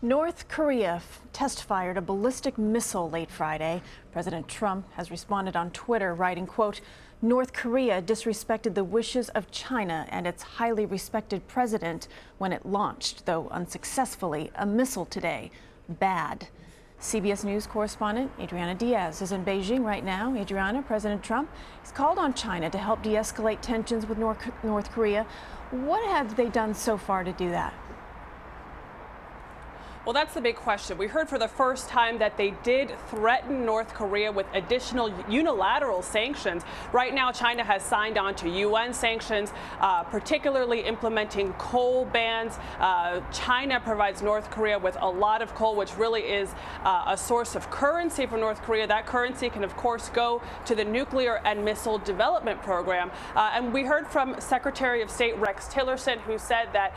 North Korea test-fired a ballistic missile late Friday. President Trump has responded on Twitter, writing, quote, "North Korea disrespected the wishes of China and its highly respected president when it launched, though unsuccessfully, a missile today. Bad." CBS News correspondent Adriana Diaz is in Beijing right now. Adriana, President Trump has called on China to help de-escalate tensions with North Korea. What have they done so far to do that? Well, that's the big question. We heard for the first time that they did threaten North Korea with additional unilateral sanctions. Right now, China has signed on to UN sanctions, particularly implementing coal bans. China provides North Korea with a lot of coal, which really is a source of currency for North Korea. That currency can, of course, go to the nuclear and missile development program. And we heard from Secretary of State Rex Tillerson, who said that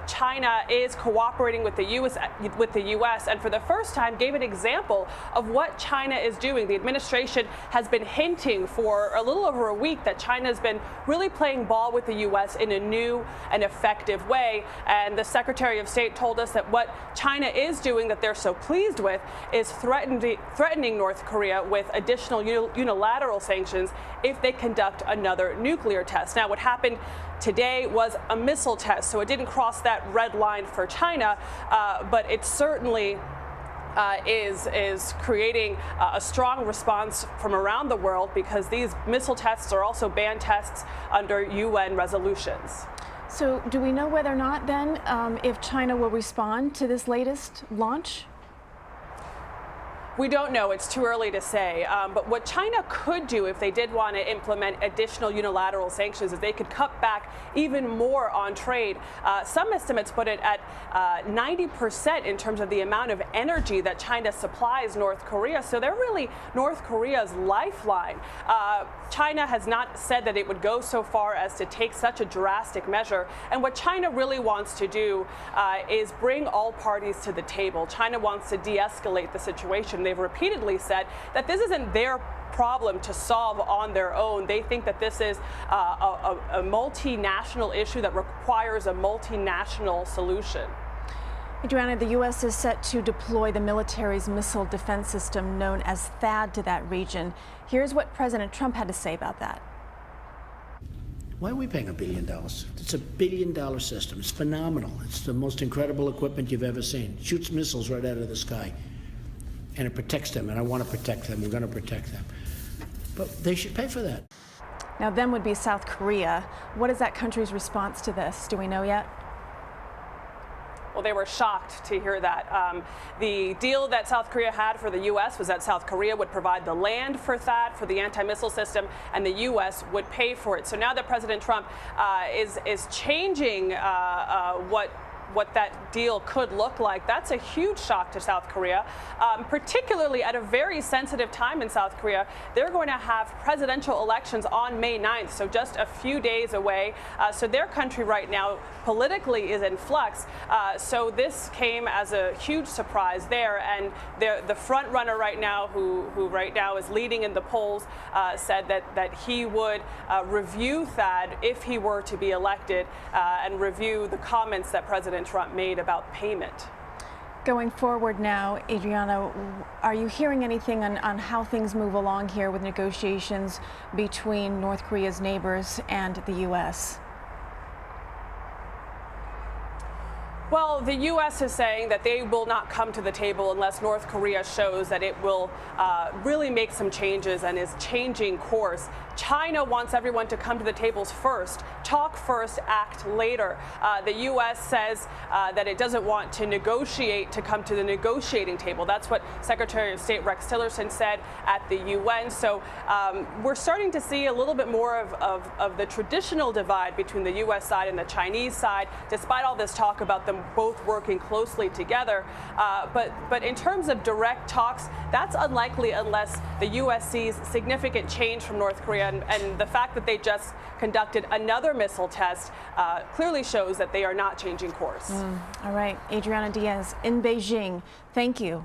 China is cooperating with the U.S. and for the first time gave an example of what China is doing. The administration has been hinting for a little over a week that China has been really playing ball with the U.S. in a new and effective way. And the Secretary of State told us that what China is doing that they're so pleased with is threatening North Korea with additional unilateral sanctions if they conduct another nuclear test. Now, what happened today was a missile test, so it didn't cross that red line for China, but it certainly is creating a strong response from around the world because these missile tests are also banned tests under UN resolutions. So do we know whether or not then if China will respond to this latest launch? We don't know. It's too early to say. But what China could do if they did want to implement additional unilateral sanctions is they could cut back even more on trade. Some estimates put it at 90% in terms of the amount of energy that China supplies North Korea. So they're really North Korea's lifeline. China has not said that it would go so far as to take such a drastic measure. And what China really wants to do is bring all parties to the table. China wants to de-escalate the situation. They've repeatedly said that this isn't their problem to solve on their own. They think that this is a multinational issue that requires a multinational solution. Adriana, the U.S. is set to deploy the military's missile defense system known as THAAD to that region. Here's what President Trump had to say about that. Why are we paying $1 billion? It's $1 billion system. It's phenomenal. It's the most incredible equipment you've ever seen. It shoots missiles right out of the sky. And it protects them, and I want to protect them. We're going to protect them. But they should pay for that. Now, then would be South Korea. What is that country's response to this? Do we know yet? Well, they were shocked to hear that. The deal that South Korea had for the U.S. was that South Korea would provide the land for THAAD, for the anti-missile system, and the U.S. would pay for it. So now that President Trump is changing what that deal could look like, that's a huge shock to South Korea, particularly at a very sensitive time in South Korea. They're going to have presidential elections on May 9th, so just a few days away. So their country right now politically is in flux. So this came as a huge surprise there. And the front runner right now, who right now is leading in the polls, said that he would review THAAD if he were to be elected and review the comments that President Trump made about payment. Going forward now, Adriana, are you hearing anything on how things move along here with negotiations between North Korea's neighbors and the U.S.? Well, the U.S. is saying that they will not come to the table unless North Korea shows that it will really make some changes and is changing course. China wants everyone to come to the tables first, talk first, act later. The U.S. says that it doesn't want to negotiate to come to the negotiating table. That's what Secretary of State Rex Tillerson said at the UN. So we're starting to see a little bit more of the traditional divide between the U.S. side and the Chinese side, despite all this talk about them both working closely together. But in terms of direct talks, that's unlikely unless the U.S. sees significant change from North Korea. And the fact that they just conducted another missile test clearly shows that they are not changing course. All right. Adriana Diaz in Beijing. Thank you.